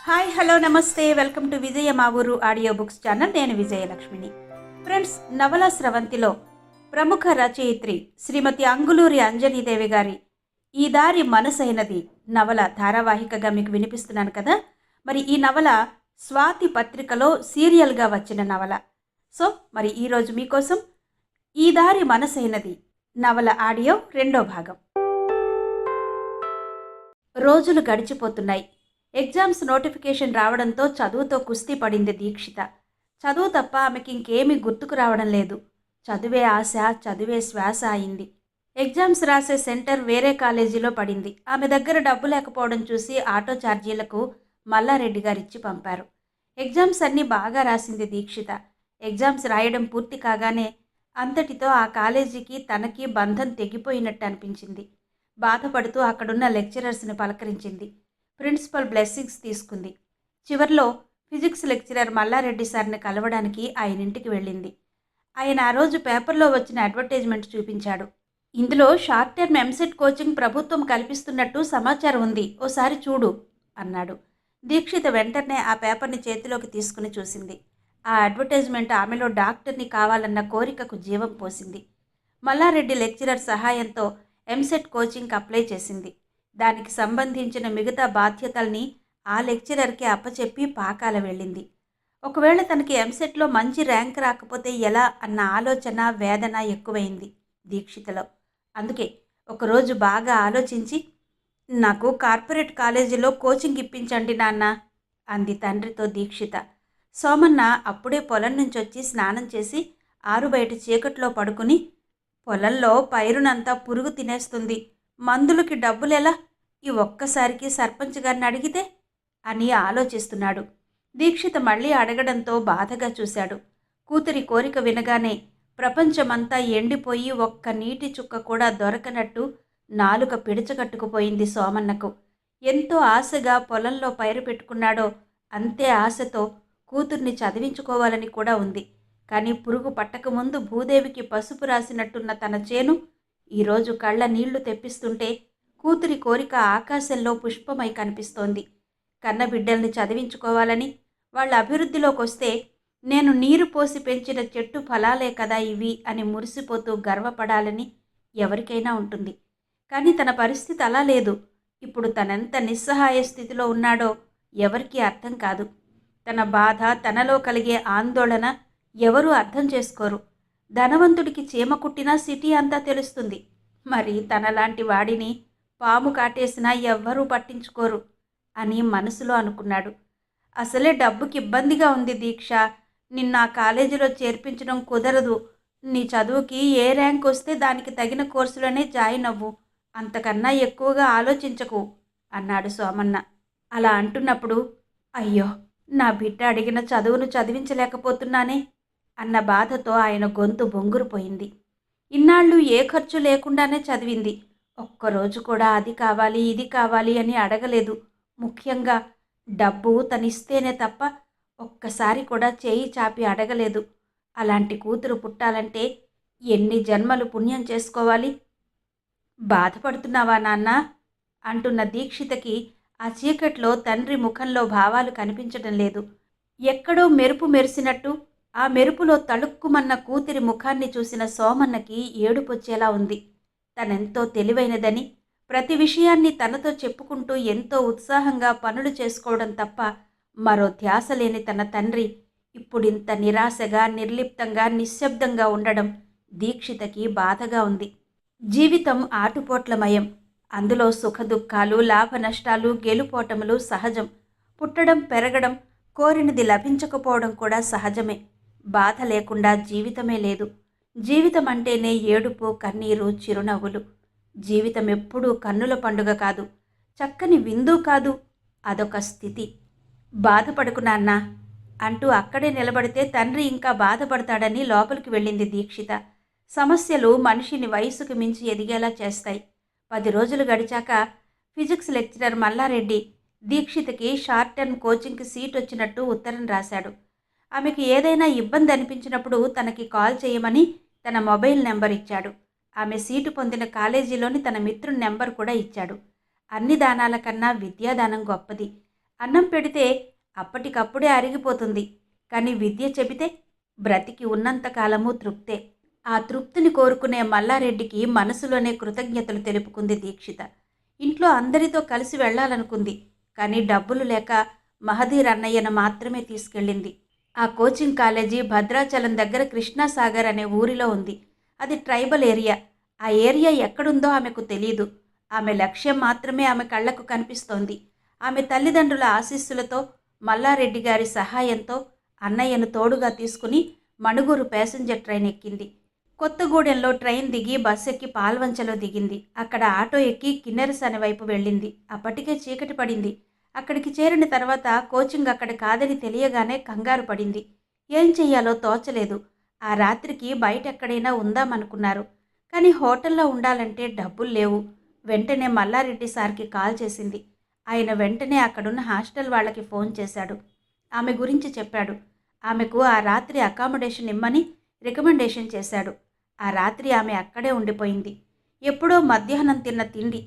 Hi hello నమస్తే welcome to విజయ మా ఊరు ఆడియో బుక్స్ ఛానల్. నేను విజయలక్ష్మిని. ఫ్రెండ్స్, నవల స్రవంతిలో ప్రముఖ రచయిత్రి శ్రీమతి అంగులూరి అంజనీదేవి గారి ఈ దారి మనసైనది నవల ధారావాహికగా మీకు వినిపిస్తున్నాను కదా. మరి ఈ నవల స్వాతి పత్రికలో సీరియల్గా వచ్చిన నవల. సో మరి ఈరోజు మీకోసం ఈ దారి మనసైనది నవల ఆడియో రెండో భాగం. రోజులు గడిచిపోతున్నాయి. ఎగ్జామ్స్ నోటిఫికేషన్ రావడంతో చదువుతో కుస్తీ పడింది దీక్షిత. చదువు తప్ప ఆమెకి ఇంకేమీ గుర్తుకు రావడం లేదు. చదువే ఆశ, చదువే శ్వాస అయింది. ఎగ్జామ్స్ రాసే సెంటర్ వేరే కాలేజీలో పడింది. ఆమె దగ్గర డబ్బు లేకపోవడం చూసి ఆటో ఛార్జీలకు మల్లారెడ్డి గారిచ్చి పంపారు. ఎగ్జామ్స్ అన్నీ బాగా రాసింది దీక్షిత. ఎగ్జామ్స్ రాయడం పూర్తి కాగానే అంతటితో ఆ కాలేజీకి తనకి బంధం తెగిపోయినట్టు అనిపించింది. బాధపడుతూ అక్కడున్న లెక్చరర్స్ని పలకరించింది. ప్రిన్సిపల్ బ్లెస్సింగ్స్ తీసుకుంది. చివర్లో ఫిజిక్స్ లెక్చరర్ మల్లారెడ్డి సార్ని కలవడానికి ఆయన ఇంటికి వెళ్ళింది. ఆయన ఆ రోజు పేపర్లో వచ్చిన అడ్వర్టైజ్మెంట్ చూపించాడు. ఇందులో షార్ట్ టర్మ్ ఎంసెట్ కోచింగ్ ప్రభుత్వం కల్పిస్తున్నట్టు సమాచారం ఉంది, ఓసారి చూడు అన్నాడు. దీక్షిత వెంటనే ఆ పేపర్ని చేతిలోకి తీసుకుని చూసింది. ఆ అడ్వర్టైజ్మెంట్ ఆమెలో డాక్టర్ని కావాలన్న కోరికకు జీవం పోసింది. మల్లారెడ్డి లెక్చరర్ సహాయంతో ఎంసెట్ కోచింగ్కి అప్లై చేసింది. దానికి సంబంధించిన మిగతా బాధ్యతల్ని ఆ లెక్చరర్కి అప్పచెప్పి పాకాల వెళ్ళింది. ఒకవేళ తనకి ఎంసెట్లో మంచి ర్యాంక్ రాకపోతే ఎలా అన్న ఆలోచన, వేదన ఎక్కువైంది దీక్షితలో. అందుకే ఒకరోజు బాగా ఆలోచించి, నాకు కార్పొరేట్ కాలేజీలో కోచింగ్ ఇప్పించండి నాన్న అంది తండ్రితో దీక్షిత. సోమన్న అప్పుడే పొలం నుంచి వచ్చి స్నానం చేసి ఆరు బయట చీకట్లో పడుకుని, పొలంలో పైరునంతా పురుగు తినేస్తుంది, మందులకి డబ్బులెలా, ఈ ఒక్కసారికి సర్పంచ్ గారిని అడిగితే అని ఆలోచిస్తున్నాడు. దీక్షిత మళ్ళీ అడగడంతో బాధగా చూశాడు. కూతురి కోరిక వినగానే ప్రపంచమంతా ఎండిపోయి ఒక్క నీటి చుక్క కూడా దొరకనట్టు నాలుక పిడచగట్టుకుపోయింది సోమన్నకు. ఎంతో ఆశగా పొలంలో పైరు పెట్టుకున్నాడో అంతే ఆశతో కూతుర్ని చదివించుకోవాలని కూడా ఉంది. కానీ పురుగు పట్టకముందు భూదేవికి పసుపు రాసినట్టున్న తన చేను ఈరోజు కళ్ళ నీళ్లు తెప్పిస్తుంటే కూతురి కోరిక ఆకాశంలో పుష్పమై కనిపిస్తోంది. కన్నబిడ్డల్ని చదివించుకోవాలని, వాళ్ళ అభివృద్ధిలోకి వస్తే నేను నీరు పోసి పెంచిన చెట్టు ఫలాలే కదా ఇవి అని మురిసిపోతూ గర్వపడాలని ఎవరికైనా ఉంటుంది. కానీ తన పరిస్థితి అలా లేదు. ఇప్పుడు తనెంత నిస్సహాయ స్థితిలో ఉన్నాడో ఎవరికీ అర్థం కాదు. తన బాధ, తనలో కలిగే ఆందోళన ఎవరూ అర్థం చేసుకోరు. ధనవంతుడికి చీమ కుట్టినా సిటీ అంతా తెలుస్తుంది. మరి తనలాంటి వాడిని పాము కాటేసినా ఎవ్వరూ పట్టించుకోరు అని మనసులో అనుకున్నాడు. అసలే డబ్బుకి ఇబ్బందిగా ఉంది దీక్ష, నిన్న కాలేజీలో చేర్పించడం కుదరదు. నీ చదువుకి ఏ ర్యాంక్ వస్తే దానికి తగిన కోర్సులోనే జాయిన్ అవ్వు, అంతకన్నా ఎక్కువగా ఆలోచించకు అన్నాడు సోమన్న. అలా అంటున్నప్పుడు, అయ్యో నా బిడ్డ అడిగిన చదువును చదివించలేకపోతున్నానే అన్న బాధతో ఆయన గొంతు బొంగురుపోయింది. ఇన్నాళ్ళు ఏ ఖర్చు లేకుండానే చదివింది. ఒక్కరోజు కూడా అది కావాలి ఇది కావాలి అని అడగలేదు. ముఖ్యంగా డబ్బు తనిస్తేనే తప్ప ఒక్కసారి కూడా చేయి చాపి అడగలేదు. అలాంటి కూతురు పుట్టాలంటే ఎన్ని జన్మలు పుణ్యం చేసుకోవాలి. బాధపడుతున్నావా నాన్న అంటున్న దీక్షితకి ఆ చీకట్లో తండ్రి ముఖంలో భావాలు కనిపించడం లేదు. ఎక్కడో మెరుపు మెరిసినట్టు ఆ మెరుపులో తళుక్కుమన్న కూతురి ముఖాన్ని చూసిన సోమన్నకి ఏడుపొచ్చేలా ఉంది. తనెంతో తెలివైనదని, ప్రతి విషయాన్ని తనతో చెప్పుకుంటూ ఎంతో ఉత్సాహంగా పనులు చేసుకోవడం తప్ప మరో ధ్యాస లేని తన తండ్రి ఇప్పుడింత నిరాశగా, నిర్లిప్తంగా, నిశ్శబ్దంగా ఉండడం దీక్షితకి బాధగా ఉంది. జీవితం ఆటుపోట్లమయం. అందులో సుఖదుఖాలు, లాభ నష్టాలు, గెలుపోటములు సహజం. పుట్టడం, పెరగడం, కోరినది లభించకపోవడం కూడా సహజమే. బాధ లేకుండా జీవితమే లేదు. జీవితం అంటేనే ఏడుపు, కన్నీరు, చిరునవ్వులు. జీవితం ఎప్పుడూ కన్నుల పండుగ కాదు, చక్కని విందు కాదు, అదొక స్థితి. బాధపడకు నాన్నా అంటూ అక్కడే నిలబడితే తండ్రి ఇంకా బాధపడతాడని లోపలికి వెళ్ళింది దీక్షిత. సమస్యలు మనిషిని వయసుకు మించి ఎదిగేలా చేస్తాయి. 10 రోజులు గడిచాక ఫిజిక్స్ లెక్చరర్ మల్లారెడ్డి దీక్షితకి షార్ట్ టర్మ్ కోచింగ్కి సీట్ వచ్చినట్టు ఉత్తరం రాశాడు. ఆమెకి ఏదైనా ఇబ్బంది అనిపించినప్పుడు తనకి కాల్ చేయమని తన మొబైల్ నెంబర్ ఇచ్చాడు. ఆమె సీటు పొందిన కాలేజీలోని తన మిత్రుని నెంబర్ కూడా ఇచ్చాడు. అన్ని దానాల కన్నా విద్యాదానం గొప్పది. అన్నం పెడితే అప్పటికప్పుడే అరిగిపోతుంది. కానీ విద్య చెబితే బ్రతికి ఉన్నంతకాలము తృప్తే. ఆ తృప్తిని కోరుకునే మల్లారెడ్డికి మనసులోనే కృతజ్ఞతలు తెలుపుకుంది దీక్షిత. ఇంట్లో అందరితో కలిసి వెళ్ళాలనుకుంది. కానీ డబ్బులు లేక మహదీర్ అన్నయ్యను మాత్రమే తీసుకెళ్ళింది. ఆ కోచింగ్ కాలేజీ భద్రాచలం దగ్గర కృష్ణాసాగర్ అనే ఊరిలో ఉంది. అది ట్రైబల్ ఏరియా. ఆ ఏరియా ఎక్కడుందో ఆమెకు తెలీదు. ఆమె లక్ష్యం మాత్రమే ఆమె కళ్లకు కనిపిస్తోంది. ఆమె తల్లిదండ్రుల ఆశీస్సులతో, మల్లారెడ్డి గారి సహాయంతో అన్నయ్యను తోడుగా తీసుకుని మణుగూరు ప్యాసింజర్ ట్రైన్ ఎక్కింది. కొత్తగూడెంలో ట్రైన్ దిగి బస్సు ఎక్కి పాల్వంచలో దిగింది. అక్కడ ఆటో ఎక్కి కిన్నెరసాని వైపు వెళ్ళింది. అప్పటికే చీకటి పడింది. అక్కడికి చేరిన తర్వాత కోచింగ్ అక్కడ కాదని తెలియగానే కంగారు పడింది. ఏం చెయ్యాలో తోచలేదు. ఆ రాత్రికి బయటెక్కడైనా ఉందామనుకున్నారు. కానీ హోటల్లో ఉండాలంటే డబ్బులు లేవు. వెంటనే మల్లారెడ్డి సార్కి కాల్ చేసింది. ఆయన వెంటనే అక్కడున్న హాస్టల్ వాళ్ళకి ఫోన్ చేశాడు. ఆమె గురించి చెప్పాడు. ఆమెకు ఆ రాత్రి అకామిడేషన్ ఇమ్మని రికమెండేషన్ చేశాడు. ఆ రాత్రి ఆమె అక్కడే ఉండిపోయింది. ఎప్పుడో మధ్యాహ్నం తిన్న తిండి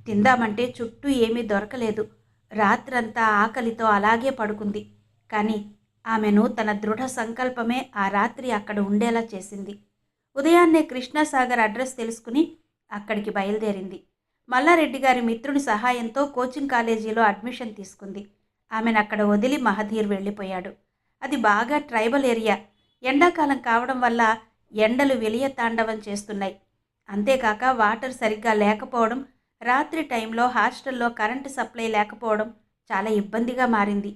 తిందామంటే చుట్టూ ఏమీ దొరకలేదు. రాత్రంతా ఆకలితో అలాగే పడుకుంది. కానీ ఆమెను తన దృఢ సంకల్పమే ఆ రాత్రి అక్కడ ఉండేలా చేసింది. ఉదయాన్నే కృష్ణాసాగర్ అడ్రస్ తెలుసుకుని అక్కడికి బయలుదేరింది. మల్లారెడ్డి గారి మిత్రుని సహాయంతో కోచింగ్ కాలేజీలో అడ్మిషన్ తీసుకుంది. ఆమెను అక్కడ వదిలి మహదీర్ వెళ్ళిపోయాడు. అది బాగా ట్రైబల్ ఏరియా. ఎండాకాలం కావడం వల్ల ఎండలు వెలియ తాండవం చేస్తున్నాయి. అంతేకాక వాటర్ సరిగ్గా లేకపోవడం, రాత్రి టైంలో హాస్టల్లో కరెంటు సప్లై లేకపోవడం చాలా ఇబ్బందిగా మారింది.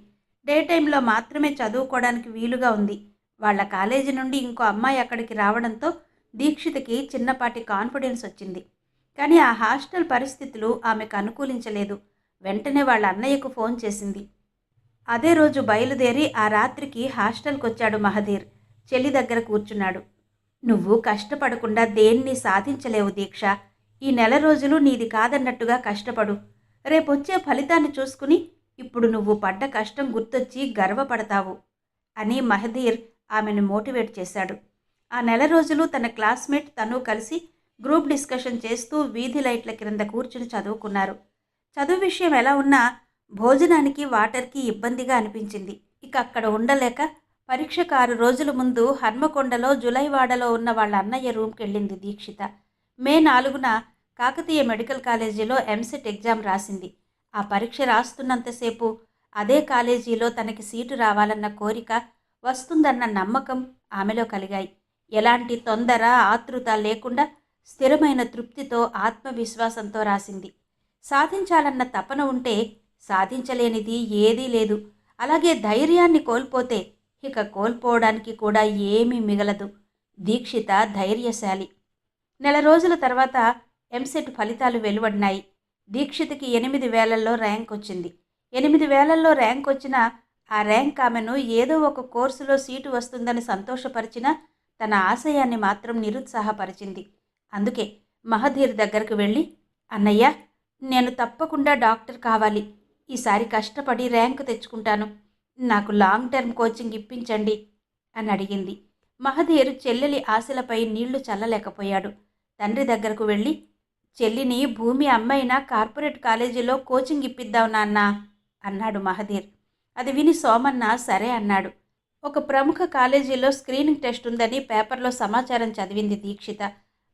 డే టైంలో మాత్రమే చదువుకోవడానికి వీలుగా ఉంది. వాళ్ళ కాలేజీ నుండి ఇంకో అమ్మాయి అక్కడికి రావడంతో దీక్షితకి చిన్నపాటి కాన్ఫిడెన్స్ వచ్చింది. కానీ ఆ హాస్టల్ పరిస్థితులు ఆమెకు అనుకూలించలేదు. వెంటనే వాళ్ళ అన్నయ్యకు ఫోన్ చేసింది. అదే రోజు బయలుదేరి ఆ రాత్రికి హాస్టల్కి వచ్చాడు మహదీర్. చెల్లి దగ్గర కూర్చున్నాడు. నువ్వు కష్టపడకుండా దేన్ని సాధించలేవు దీక్ష. ఈ నెల రోజులు నీది కాదన్నట్టుగా కష్టపడు. రేపొచ్చే ఫలితాన్ని చూసుకుని ఇప్పుడు నువ్వు పడ్డ కష్టం గుర్తొచ్చి గర్వపడతావు అని మహదీర్ ఆమెను మోటివేట్ చేశాడు. ఆ నెల రోజులు తన క్లాస్మేట్ తను కలిసి గ్రూప్ డిస్కషన్ చేస్తూ వీధి లైట్ల క్రింద కూర్చుని చదువుకున్నారు. చదువు విషయం ఎలా ఉన్నా భోజనానికి వాటర్కి ఇబ్బందిగా అనిపించింది. ఇక అక్కడ ఉండలేక పరీక్షకు 6 రోజుల ముందు హన్మకొండలో జులైవాడలో ఉన్న వాళ్ళ అన్నయ్య రూమ్కి వెళ్ళింది దీక్షిత. మే 4న కాకతీయ మెడికల్ కాలేజీలో ఎంసెట్ ఎగ్జామ్ రాసింది. ఆ పరీక్ష రాస్తున్నంతసేపు అదే కాలేజీలో తనకి సీటు రావాలన్న కోరిక, వస్తుందన్న నమ్మకం ఆమెలో కలిగాయి. ఎలాంటి తొందర ఆతృత లేకుండా స్థిరమైన తృప్తితో ఆత్మవిశ్వాసంతో రాసింది. సాధించాలన్న తపన ఉంటే సాధించలేనిది ఏదీ లేదు. అలాగే ధైర్యాన్ని కోల్పోతే ఇక కోల్పోవడానికి కూడా ఏమీ మిగలదు. దీక్షిత ధైర్యశాలి. నెల రోజుల తర్వాత ఎంసెట్ ఫలితాలు వెలువడినాయి. దీక్షితకి 8,000లో ర్యాంక్ వచ్చింది. 8,000లో ర్యాంక్ వచ్చినా ఆ ర్యాంక్ ఆమెను ఏదో ఒక కోర్సులో సీటు వస్తుందని సంతోషపరిచినా తన ఆశయాన్ని మాత్రం నిరుత్సాహపరిచింది. అందుకే మహదీర్ దగ్గరకు వెళ్ళి, అన్నయ్య, నేను తప్పకుండా డాక్టర్ కావాలి. ఈసారి కష్టపడి ర్యాంకు తెచ్చుకుంటాను. నాకు లాంగ్ టర్మ్ కోచింగ్ ఇప్పించండి అని అడిగింది. మహదీర్ చెల్లెలి ఆశలపై నీళ్లు చల్లలేకపోయాడు. తండ్రి దగ్గరకు వెళ్ళి, చెల్లిని భూమి అమ్మైనా కార్పొరేట్ కాలేజీలో కోచింగ్ ఇప్పిద్దాం నాన్నా అన్నాడు మహదీర్. అది విని సోమన్న సరే అన్నాడు. ఒక ప్రముఖ కాలేజీలో స్క్రీనింగ్ టెస్ట్ ఉందని పేపర్లో సమాచారం చదివింది దీక్షిత.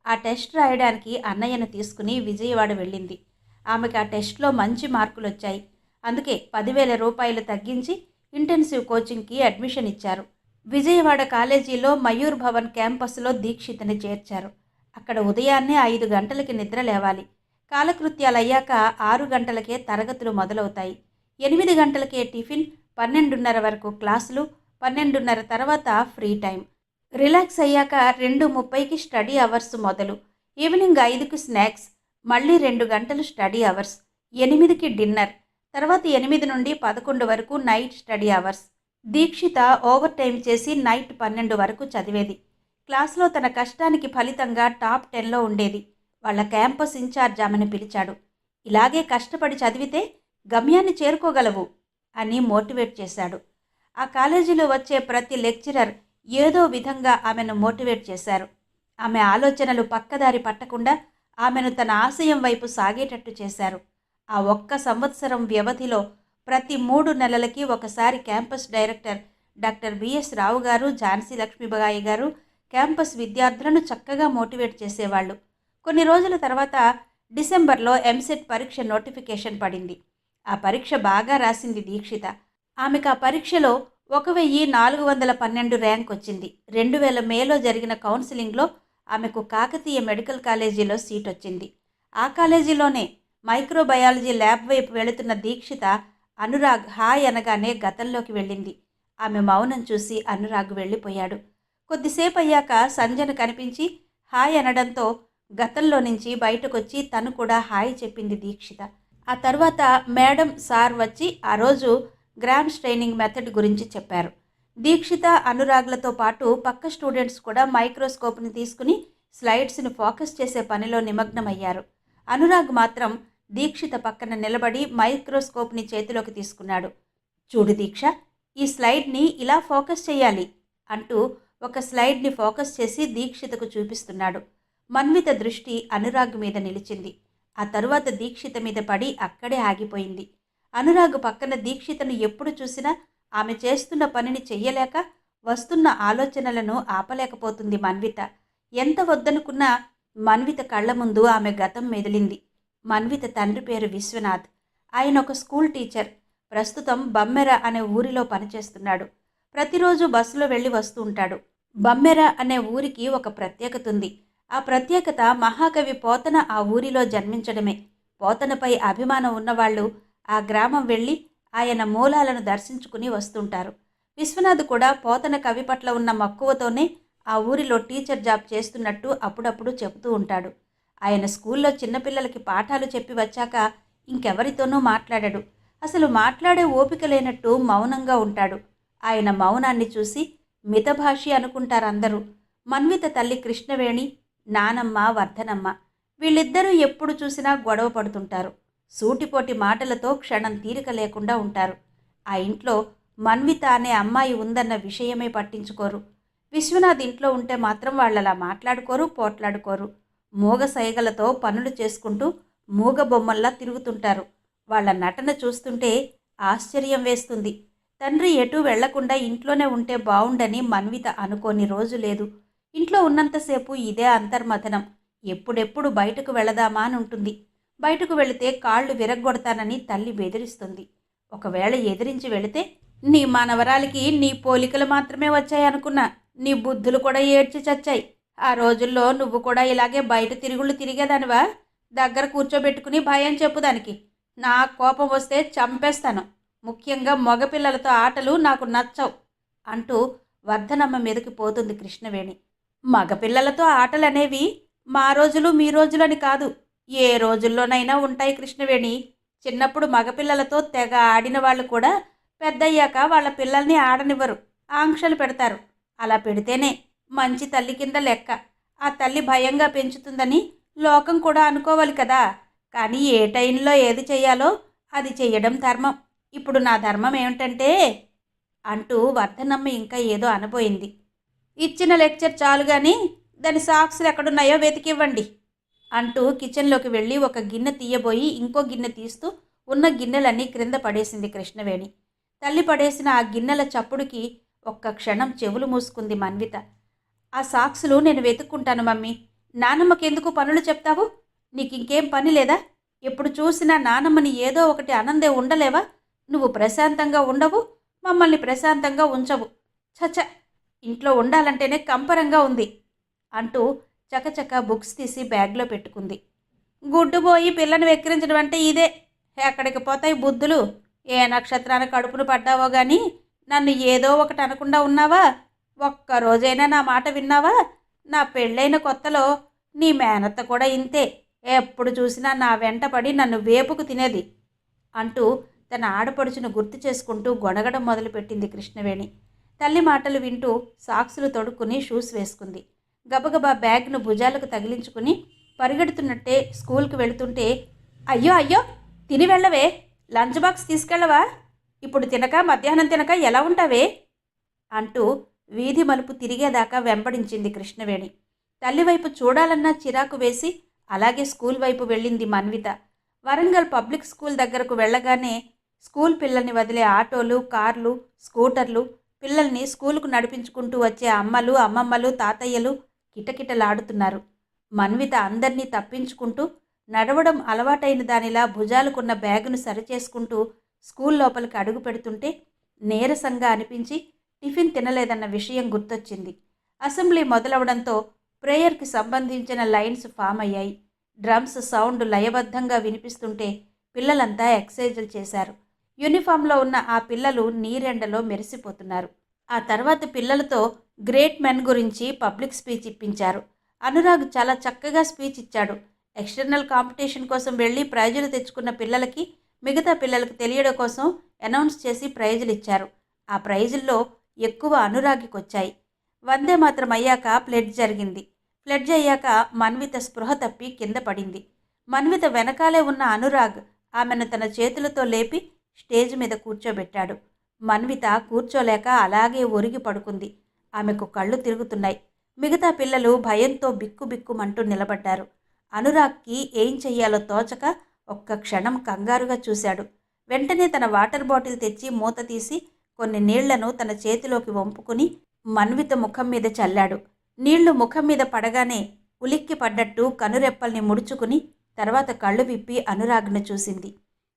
ఆ టెస్ట్ రాయడానికి అన్నయ్యను తీసుకుని విజయవాడ వెళ్ళింది. ఆమెకు ఆ టెస్ట్లో మంచి మార్కులు వచ్చాయి. అందుకే 10,000 రూపాయలు తగ్గించి ఇంటెన్సివ్ కోచింగ్కి అడ్మిషన్ ఇచ్చారు. విజయవాడ కాలేజీలో మయూర్ భవన్ క్యాంపస్లో దీక్షితని చేర్చారు. అక్కడ ఉదయాన్నే 5 గంటలకి నిద్ర లేవాలి. కాలకృత్యాలయ్యాక 6 గంటలకే తరగతులు మొదలవుతాయి. 8 గంటలకే టిఫిన్, 12:30 వరకు క్లాసులు, 12:30 తర్వాత ఫ్రీ టైం. రిలాక్స్ అయ్యాక 2:30కి స్టడీ అవర్స్ మొదలు. ఈవినింగ్ 5కి స్నాక్స్, మళ్ళీ 2 గంటలు స్టడీ అవర్స్, 8కి డిన్నర్, తర్వాత 8 నుండి 11 వరకు night study hours. Dikshita over time చేసి నైట్ 12 వరకు చదివేది. క్లాస్లో తన కష్టానికి ఫలితంగా టాప్ 10లో ఉండేది. వాళ్ళ క్యాంపస్ ఇన్ఛార్జ్ ఆమెను పిలిచాడు. ఇలాగే కష్టపడి చదివితే గమ్యాన్ని చేరుకోగలవు అని మోటివేట్ చేశాడు. ఆ కాలేజీలో వచ్చే ప్రతి లెక్చరర్ ఏదో విధంగా ఆమెను మోటివేట్ చేశారు. ఆమె ఆలోచనలు పక్కదారి పట్టకుండా ఆమెను తన ఆశయం వైపు సాగేటట్టు చేశారు. ఆ ఒక్క సంవత్సరం వ్యవధిలో ప్రతి 3 నెలలకి ఒకసారి క్యాంపస్ డైరెక్టర్ డాక్టర్ బిఎస్ రావు గారు, ఝాన్సీ లక్ష్మీబాయి గారు క్యాంపస్ విద్యార్థులను చక్కగా మోటివేట్ చేసేవాళ్ళు. కొన్ని రోజుల తర్వాత డిసెంబర్లో ఎంసెట్ పరీక్ష నోటిఫికేషన్ పడింది. ఆ పరీక్ష బాగా రాసింది దీక్షిత. ఆమెకు ఆ పరీక్షలో 1412 ర్యాంక్ వచ్చింది. 2000 మేలో జరిగిన కౌన్సిలింగ్లో ఆమెకు కాకతీయ మెడికల్ కాలేజీలో సీట్ వచ్చింది. ఆ కాలేజీలోనే మైక్రోబయాలజీ ల్యాబ్ వైపు వెళుతున్న దీక్షిత అనురాగ్ హాయ్ అనగానే గతంలోకి వెళ్ళింది. ఆమె మౌనం చూసి అనురాగ్ వెళ్ళిపోయాడు. కొద్దిసేపు అయ్యాక సంజన కనిపించి హాయ్ అనడంతో గతంలో నుంచి బయటకొచ్చి తను కూడా హాయ్ చెప్పింది దీక్షిత. ఆ తర్వాత మేడం సార్ వచ్చి ఆ రోజు గ్రామ్స్ ట్రైనింగ్ మెథడ్ గురించి చెప్పారు. దీక్షిత అనురాగ్లతో పాటు పక్క స్టూడెంట్స్ కూడా మైక్రోస్కోప్ని తీసుకుని స్లైడ్స్ని ఫోకస్ చేసే పనిలో నిమగ్నమయ్యారు. అనురాగ్ మాత్రం దీక్షిత పక్కన నిలబడి మైక్రోస్కోప్ని చేతిలోకి తీసుకున్నాడు. చూడు దీక్ష, ఈ స్లైడ్ని ఇలా ఫోకస్ చేయాలి అంటూ ఒక స్లైడ్ని ఫోకస్ చేసి దీక్షితకు చూపిస్తున్నాడు. మన్విత దృష్టి అనురాగ్ మీద నిలిచింది. ఆ తరువాత దీక్షిత మీద పడి అక్కడే ఆగిపోయింది. అనురాగ్ పక్కన దీక్షితను ఎప్పుడు చూసినా ఆమె చేస్తున్న పనిని చెయ్యలేక వస్తున్న ఆలోచనలను ఆపలేకపోతుంది మన్విత. ఎంత వద్దనుకున్నా మన్విత కళ్ళ ముందు ఆమె గతం మెదిలింది. మన్విత తండ్రి పేరు విశ్వనాథ్. ఆయన ఒక స్కూల్ టీచర్. ప్రస్తుతం బమ్మెర అనే ఊరిలో పనిచేస్తున్నాడు. ప్రతిరోజు బస్సులో వెళ్ళి వస్తూ ఉంటాడు. బమ్మెర అనే ఊరికి ఒక ప్రత్యేకత ఉంది. ఆ ప్రత్యేకత మహాకవి పోతన ఆ ఊరిలో జన్మించడమే. పోతనపై అభిమానం ఉన్నవాళ్ళు ఆ గ్రామం వెళ్ళి ఆయన మూలాలను దర్శించుకుని వస్తుంటారు. విశ్వనాథ్ కూడా పోతన కవి పట్ల ఉన్న మక్కువతోనే ఆ ఊరిలో టీచర్ జాబ్ చేస్తున్నట్టు అప్పుడప్పుడు చెబుతూ ఉంటాడు. ఆయన స్కూల్లో చిన్నపిల్లలకి పాఠాలు చెప్పి వచ్చాక ఇంకెవరితోనూ మాట్లాడాడు. అసలు మాట్లాడే ఓపిక లేనట్టు మౌనంగా ఉంటాడు. ఆయన మౌనాన్ని చూసి మితభాషి అనుకుంటారందరూ. మన్విత తల్లి కృష్ణవేణి, నానమ్మ వర్ధనమ్మ వీళ్ళిద్దరూ ఎప్పుడు చూసినా గొడవ పడుతుంటారు. సూటిపోటి మాటలతో క్షణం తీరిక లేకుండా ఉంటారు. ఆ ఇంట్లో మన్విత అనే అమ్మాయి ఉందన్న విషయమే పట్టించుకోరు. విశ్వనాథ్ ఇంట్లో ఉంటే మాత్రం వాళ్ళలా మాట్లాడుకోరు, పోట్లాడుకోరు. మూగ సైగలతో పనులు చేసుకుంటూ మూగ బొమ్మల్లా తిరుగుతుంటారు. వాళ్ళ నటన చూస్తుంటే ఆశ్చర్యం వేస్తుంది. తండ్రి ఎటూ వెళ్లకుండా ఇంట్లోనే ఉంటే బావుండని మన్విత అనుకోని రోజు లేదు. ఇంట్లో ఉన్నంతసేపు ఇదే అంతర్మథనం. ఎప్పుడెప్పుడు బయటకు వెళదామా అని ఉంటుంది. బయటకు వెళితే కాళ్ళు విరగ్గొడతానని తల్లి బెదిరిస్తుంది. ఒకవేళ ఎదిరించి వెళితే, నీ మనవరాలికి నీ పోలికలు మాత్రమే వచ్చాయనుకున్నా, నీ బుద్ధులు కూడా ఏడ్చి చచ్చాయి. ఆ రోజుల్లో నువ్వు కూడా ఇలాగే బయట తిరుగుళ్ళు తిరిగేదానివా? దగ్గర కూర్చోబెట్టుకుని భయం చెప్పుదానికి. నా కోపం వస్తే చంపేస్తాను. ముఖ్యంగా మగపిల్లలతో ఆటలు నాకు నచ్చవు అంటూ వర్ధనమ్మ మీదకి పోతుంది కృష్ణవేణి. మగపిల్లలతో ఆటలనేవి మా రోజులు మీ రోజులని కాదు, ఏ రోజుల్లోనైనా ఉంటాయి కృష్ణవేణి. చిన్నప్పుడు మగపిల్లలతో తెగ ఆడిన వాళ్ళు కూడా పెద్దయ్యాక వాళ్ళ పిల్లల్ని ఆడనివ్వరు, ఆంక్షలు పెడతారు. అలా పెడితేనే మంచి తల్లి కింద లెక్క. ఆ తల్లి భయంగా పెంచుతుందని లోకం కూడా అనుకోవాలి కదా. కానీ ఏ టైంలో ఏది చెయ్యాలో అది చెయ్యడం ధర్మం. ఇప్పుడు నా ధర్మం ఏమిటంటే అంటూ వర్ధనమ్మ ఇంకా ఏదో అనబోయింది. ఇచ్చిన లెక్చర్ చాలు కానీ దాని సాక్స్లు ఎక్కడున్నాయో వెతికివ్వండి అంటూ కిచెన్లోకి వెళ్ళి ఒక గిన్నె తీయబోయి ఇంకో గిన్నె తీస్తూ ఉన్న గిన్నెలన్నీ క్రింద పడేసింది కృష్ణవేణి. తల్లి పడేసిన ఆ గిన్నెల చప్పుడుకి ఒక్క క్షణం చెవులు మూసుకుంది మన్విత. ఆ సాక్సులు నేను వెతుక్కుంటాను మమ్మీ. నానమ్మకెందుకు పనులు చెప్తావు? నీకింకేం పని లేదా? ఎప్పుడు చూసినా నానమ్మని ఏదో ఒకటి ఆనందే ఉండలేవా? నువ్వు ప్రశాంతంగా ఉండవు, మమ్మల్ని ప్రశాంతంగా ఉంచవు. చచ్చ, ఇంట్లో ఉండాలంటేనే కంపరంగా ఉంది అంటూ చకచక బుక్స్ తీసి బ్యాగ్లో పెట్టుకుంది. గుడ్డుపోయి పిల్లని వెక్కిరించడం అంటే ఇదే. ఎక్కడికి పోతాయి బుద్ధులు? ఏ నక్షత్రాన కడుపును పడ్డావో కానీ నన్ను ఏదో ఒకటి అనకుండా ఉన్నావా? ఒక్కరోజైనా నా మాట విన్నావా? నా పెళ్ళైన కొత్తలో నీ మేనత్త కూడా ఇంతే. ఎప్పుడు చూసినా నా వెంట పడి నన్ను వేపుకు తినేది అంటూ తన ఆడపడుచును గుర్తు చేసుకుంటూ గొనగడం మొదలుపెట్టింది కృష్ణవేణి. తల్లి మాటలు వింటూ సాక్సులు తొడుక్కుని షూస్ వేసుకుంది. గబగబా బ్యాగ్ను భుజాలకు తగిలించుకుని పరిగెడుతున్నట్టే స్కూల్కి వెళుతుంటే, అయ్యో అయ్యో, తిని వెళ్ళవే, లంచ్ బాక్స్ తీసుకెళ్ళవా? ఇప్పుడు తినక మధ్యాహ్నం తినక ఎలా ఉంటావే అంటూ వీధి మలుపు తిరిగేదాకా వెంబడించింది కృష్ణవేణి. తల్లివైపు చూడాలన్నా చిరాకు వేసి అలాగే స్కూల్ వైపు వెళ్ళింది మన్విత. వరంగల్ పబ్లిక్ స్కూల్ దగ్గరకు వెళ్ళగానే స్కూల్ పిల్లల్ని వదిలే ఆటోలు, కార్లు, స్కూటర్లు, పిల్లల్ని స్కూలుకు నడిపించుకుంటూ వచ్చే అమ్మలు, అమ్మమ్మలు, తాతయ్యలు కిటకిటలాడుతున్నారు. మన్విత అందర్నీ తప్పించుకుంటూ నడవడం అలవాటైన దానిలా భుజాలకున్న బ్యాగును సరిచేసుకుంటూ స్కూల్ లోపలికి అడుగు పెడుతుంటే నీరసంగా అనిపించి టిఫిన్ తినలేదన్న విషయం గుర్తొచ్చింది. అసెంబ్లీ మొదలవడంతో ప్రేయర్కి సంబంధించిన లైన్స్ ఫామ్ అయ్యాయి. డ్రమ్స్ సౌండ్ లయబద్ధంగా వినిపిస్తుంటే పిల్లలంతా ఎక్సైజులు చేశారు. యూనిఫామ్లో ఉన్న ఆ పిల్లలు నీరెండలో మెరిసిపోతున్నారు. ఆ తర్వాత పిల్లలతో గ్రేట్ మెన్ గురించి పబ్లిక్ స్పీచ్ ఇప్పించారు. అనురాగ్ చాలా చక్కగా స్పీచ్ ఇచ్చాడు. ఎక్స్టర్నల్ కాంపిటీషన్ కోసం వెళ్ళి ప్రైజులు తెచ్చుకున్న పిల్లలకి మిగతా పిల్లలకు తెలియడం కోసం అనౌన్స్ చేసి ప్రైజులు ఇచ్చారు. ఆ ప్రైజుల్లో ఎక్కువ అనురాగ్కి వచ్చాయి. వందే మాత్రం అయ్యాక ప్లెడ్జ్ జరిగింది. ప్లెడ్జ్ అయ్యాక మన్విత స్పృహ తప్పి కింద పడింది. మన్విత వెనకాలే ఉన్న అనురాగ్ ఆమెను తన చేతులతో లేపి స్టేజ్ మీద కూర్చోబెట్టాడు. మన్విత కూర్చోలేక అలాగే ఒరిగి పడుకుంది. ఆమెకు కళ్ళు తిరుగుతున్నాయి. మిగతా పిల్లలు భయంతో బిక్కుబిక్కుమంటూ నిలబడ్డారు. అనురాగ్కి ఏం చెయ్యాలో తోచక ఒక్క క్షణం కంగారుగా చూశాడు. వెంటనే తన వాటర్ బాటిల్ తెచ్చి మూత తీసి కొన్ని నీళ్లను తన చేతిలోకి వంపుకుని మన్విత ముఖం మీద చల్లాడు. నీళ్లు ముఖం మీద పడగానే ఉలిక్కి పడ్డట్టు కనురెప్పల్ని ముడుచుకుని తర్వాత కళ్ళు విప్పి అనురాగ్ను చూసింది.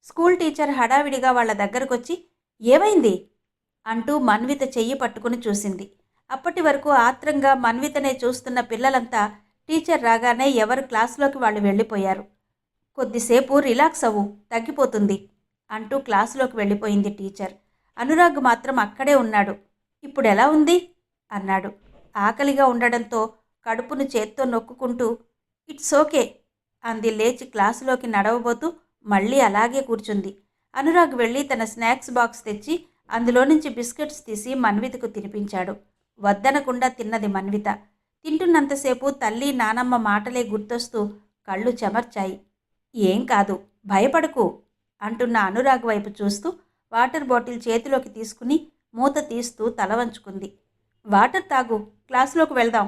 స్కూల్ టీచర్ హడావిడిగా వాళ్ల దగ్గరకొచ్చి ఏమైంది అంటూ మన్విత చెయ్యి పట్టుకుని చూసింది. అప్పటి వరకు ఆత్రంగా మన్వితనే చూస్తున్న పిల్లలంతా టీచర్ రాగానే ఎవరు క్లాసులోకి వాళ్ళు వెళ్ళిపోయారు. కొద్దిసేపు రిలాక్స్ అవ్వు, తగ్గిపోతుంది అంటూ క్లాసులోకి వెళ్ళిపోయింది టీచర్. అనురాగ్ మాత్రం అక్కడే ఉన్నాడు. ఇప్పుడు ఎలా ఉంది అన్నాడు. ఆకలిగా ఉండడంతో కడుపును చేత్తో నొక్కుకుంటూ ఇట్స్ ఓకే అంది. లేచి క్లాసులోకి నడవబోతూ మళ్ళీ అలాగే కూర్చుంది. అనురాగ్ వెళ్ళి తన స్నాక్స్ బాక్స్ తెచ్చి అందులో నుంచి బిస్కెట్స్ తీసి మన్వితకు తినిపించాడు. వద్దనకుండా తిన్నది మన్విత. తింటున్నంతసేపు తల్లి నానమ్మ మాటలే గుర్తొస్తూ కళ్ళు చెమర్చాయి. ఏం కాదు, భయపడకు అంటున్న అనురాగ్ వైపు చూస్తూ వాటర్ బాటిల్ చేతిలోకి తీసుకుని మూత తీస్తూ తల వంచుకుంది. వాటర్ తాగు, క్లాసులోకి వెళ్దాం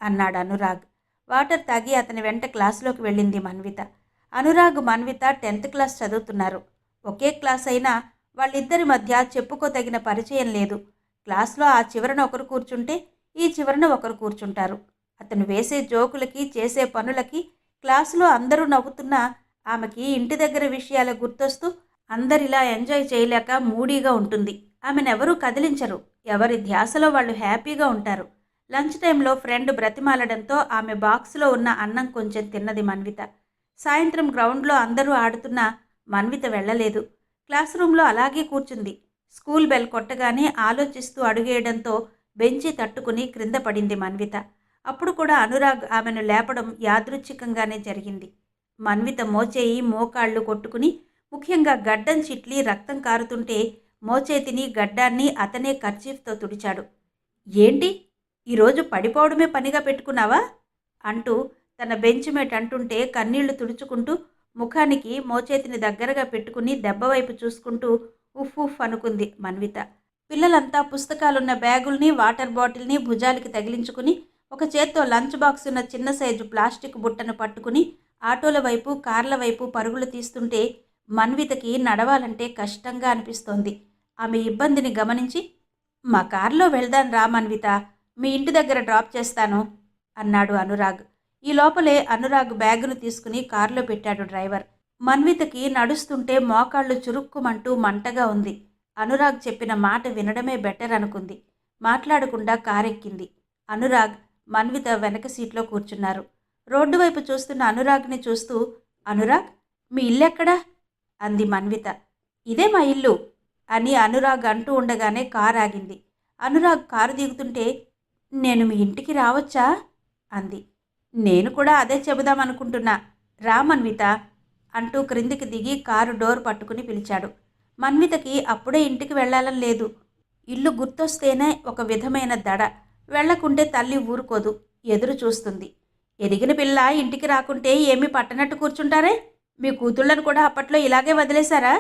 అన్నాడు అనురాగ్. వాటర్ తాగి అతని వెంట క్లాసులోకి వెళ్ళింది మన్విత. అనురాగ్ మన్విత 10th క్లాస్ చదువుతున్నారు. ఒకే క్లాస్ అయినా వాళ్ళిద్దరి మధ్య చెప్పుకోదగిన పరిచయం లేదు. క్లాస్లో ఆ చివరన ఒకరు కూర్చుంటే ఈ చివరన ఒకరు కూర్చుంటారు. అతను వేసే జోకులకి చేసే పనులకి క్లాసులో అందరూ నవ్వుతున్నా ఆమెకి ఇంటి దగ్గర విషయాలు గుర్తొస్తూ అందరిలా ఎంజాయ్ చేయలేక మూడీగా ఉంటుంది. ఆమెనెవరూ కదిలించరు. ఎవరి ధ్యాసలో వాళ్ళు హ్యాపీగా ఉంటారు. లంచ్ టైంలో ఫ్రెండ్ బ్రతిమాలడంతో ఆమె బాక్స్లో ఉన్న అన్నం కొంచెం తిన్నది మన్విత. సాయంత్రం గ్రౌండ్లో అందరూ ఆడుతున్నా మన్విత వెళ్ళలేదు. క్లాస్ రూమ్లో అలాగే కూర్చుంది. స్కూల్ బెల్ కొట్టగానే ఆలోచిస్తూ అడుగేయడంతో బెంచి తట్టుకుని క్రింద పడింది మన్విత. అప్పుడు కూడా అనురాగ్ ఆమెను లేపడం యాదృచ్ఛికంగానే జరిగింది. మన్విత మోచేయి మోకాళ్ళు కొట్టుకుని ముఖ్యంగా గడ్డం చిట్లి రక్తం కారుతుంటే మోచేతిని గడ్డాన్ని అతనే కర్చీఫ్తో తుడిచాడు. ఏంటి, ఈరోజు పడిపోవడమే పనిగా పెట్టుకున్నావా అంటూ తన బెంచ్మేట్ అంటుంటే కన్నీళ్లు తుడుచుకుంటూ ముఖానికి మోచేతిని దగ్గరగా పెట్టుకుని దెబ్బవైపు చూసుకుంటూ ఉఫ్ ఉఫ్ అనుకుంది మన్విత. పిల్లలంతా పుస్తకాలున్న బ్యాగుల్ని వాటర్ బాటిల్ని భుజాలకి తగిలించుకుని ఒక చేత్తో లంచ్ బాక్స్ ఉన్న చిన్న సైజు ప్లాస్టిక్ బుట్టను పట్టుకుని ఆటోల వైపు కార్ల వైపు పరుగులు తీస్తుంటే మన్వితకి నడవాలంటే కష్టంగా అనిపిస్తోంది. ఆమె ఇబ్బందిని గమనించి మా కార్లో వెళ్దాం రా మన్విత, మీ ఇంటి దగ్గర డ్రాప్ చేస్తాను అన్నాడు అనురాగ్. ఈ లోపలే అనురాగ్ బ్యాగును తీసుకుని కారులో పెట్టాడు డ్రైవర్. మన్వితకి నడుస్తుంటే మోకాళ్ళు చురుక్కుమంటూ మంటగా ఉంది. అనురాగ్ చెప్పిన మాట వినడమే బెటర్ అనుకుంది. మాట్లాడకుండా కారెక్కింది. అనురాగ్ మన్విత వెనక సీట్లో కూర్చున్నారు. రోడ్డు వైపు చూస్తున్న అనురాగ్ని చూస్తూ అనురాగ్ మీ ఇల్లెక్కడా అంది మన్విత. ఇదే మా ఇల్లు అని అనురాగ్ అంటూ ఉండగానే కారు ఆగింది. అనురాగ్ కారు దిగుతుంటే నేను మీ ఇంటికి రావచ్చా అంది. నేను కూడా అదే చెబుదామనుకుంటున్నా, రా మన్విత అంటూ క్రిందికి దిగి కారు డోర్ పట్టుకుని పిలిచాడు. మన్వితకి అప్పుడే ఇంటికి వెళ్ళాలని లేదు. ఇల్లు గుర్తొస్తేనే ఒక విధమైన దడ. వెళ్లకుంటే తల్లి ఊరుకోదు, ఎదురు చూస్తుంది. ఎదిగిన పిల్ల ఇంటికి రాకుంటే ఏమీ పట్టనట్టు కూర్చుంటారే, మీ కూతుళ్లను కూడా అప్పట్లో ఇలాగే వదిలేశారా